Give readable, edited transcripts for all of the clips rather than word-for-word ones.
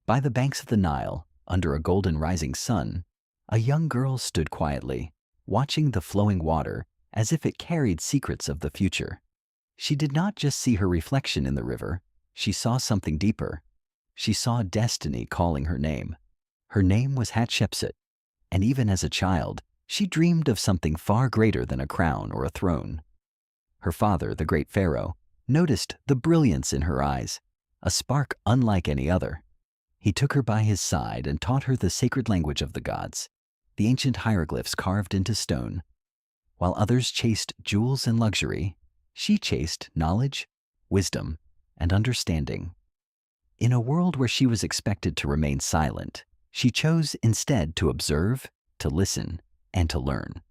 By the banks of the Nile, under a golden rising sun, a young girl stood quietly, watching the flowing water as if it carried secrets of the future. She did not just see her reflection in the river, she saw something deeper. She saw destiny calling her name. Her name was Hatshepsut, and even as a child, she dreamed of something far greater than a crown or a throne. Her father, the great Pharaoh, noticed the brilliance in her eyes, a spark unlike any other. He took her by his side and taught her the sacred language of the gods, the ancient hieroglyphs carved into stone. While others chased jewels and luxury, she chased knowledge, wisdom, and understanding. In a world where she was expected to remain silent, she chose instead to observe, to listen, and to learn.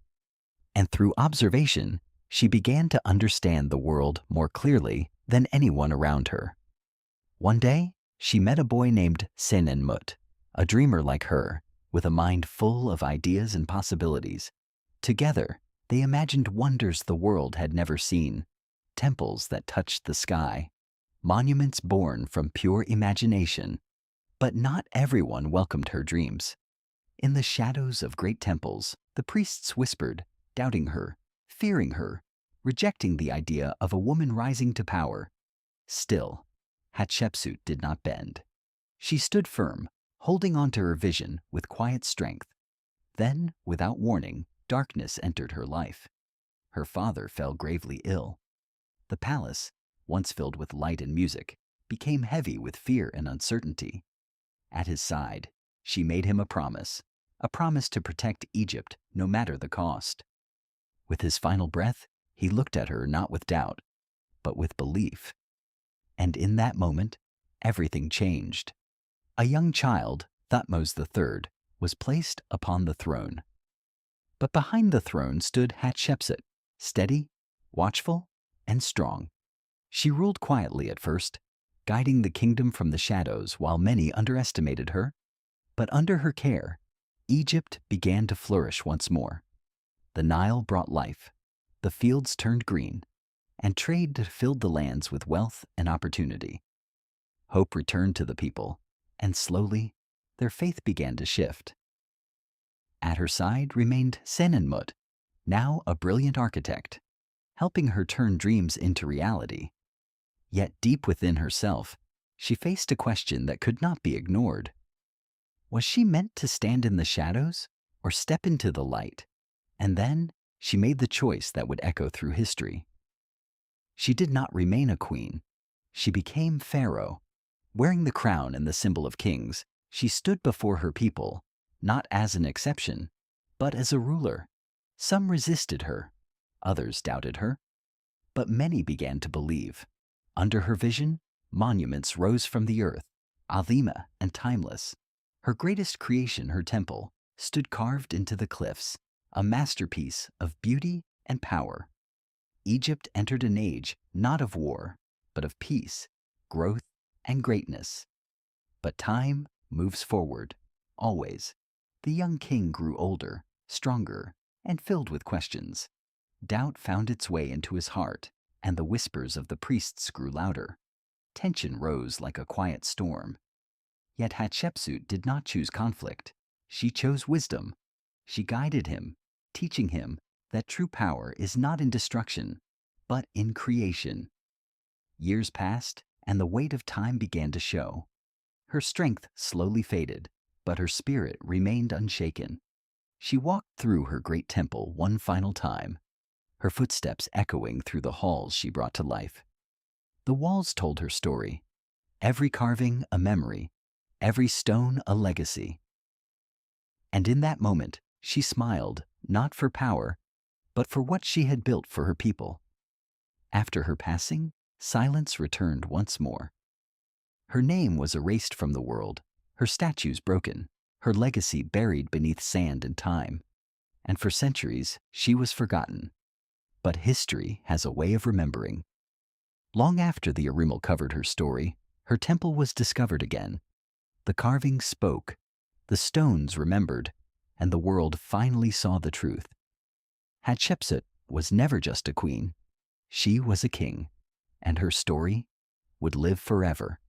And through observation, she began to understand the world more clearly than anyone around her. One day, she met a boy named Senenmut, a dreamer like her, with a mind full of ideas and possibilities. Together, they imagined wonders the world had never seen, temples that touched the sky, monuments born from pure imagination. But not everyone welcomed her dreams. In the shadows of great temples, the priests whispered, doubting her, fearing her, rejecting the idea of a woman rising to power. Still, Hatshepsut did not bend. She stood firm, holding on to her vision with quiet strength. Then, without warning, darkness entered her life. Her father fell gravely ill. The palace, once filled with light and music, became heavy with fear and uncertainty. At his side, she made him a promise to protect Egypt no matter the cost. With his final breath, he looked at her not with doubt, but with belief. And in that moment, everything changed. A young child, Thutmose III, was placed upon the throne. But behind the throne stood Hatshepsut, steady, watchful, and strong. She ruled quietly at first, guiding the kingdom from the shadows while many underestimated her. But under her care, Egypt began to flourish once more. The Nile brought life, the fields turned green, and trade filled the lands with wealth and opportunity. Hope returned to the people, and slowly, their faith began to shift. At her side remained Senenmut, now a brilliant architect, helping her turn dreams into reality. Yet deep within herself, she faced a question that could not be ignored. Was she meant to stand in the shadows or step into the light? And then she made the choice that would echo through history. She did not remain a queen. She became Pharaoh. Wearing the crown and the symbol of kings, she stood before her people, not as an exception, but as a ruler. Some resisted her, others doubted her, but many began to believe. Under her vision, monuments rose from the earth, Alima and timeless. Her greatest creation, her temple, stood carved into the cliffs, a masterpiece of beauty and power. Egypt entered an age not of war, but of peace, growth, and greatness. But time moves forward, always. The young king grew older, stronger, and filled with questions. Doubt found its way into his heart, and the whispers of the priests grew louder. Tension rose like a quiet storm. Yet Hatshepsut did not choose conflict. She chose wisdom. She guided him, teaching him that true power is not in destruction, but in creation. Years passed, and the weight of time began to show. Her strength slowly faded, but her spirit remained unshaken. She walked through her great temple one final time, her footsteps echoing through the halls she brought to life. The walls told her story, every carving a memory, every stone a legacy. And in that moment, she smiled, not for power, but for what she had built for her people. After her passing, silence returned once more. Her name was erased from the world, her statues broken, her legacy buried beneath sand and time. And for centuries, she was forgotten. But history has a way of remembering. Long after the Arimal covered her story, her temple was discovered again. The carvings spoke, the stones remembered, and the world finally saw the truth. Hatshepsut was never just a queen. She was a king, and her story would live forever.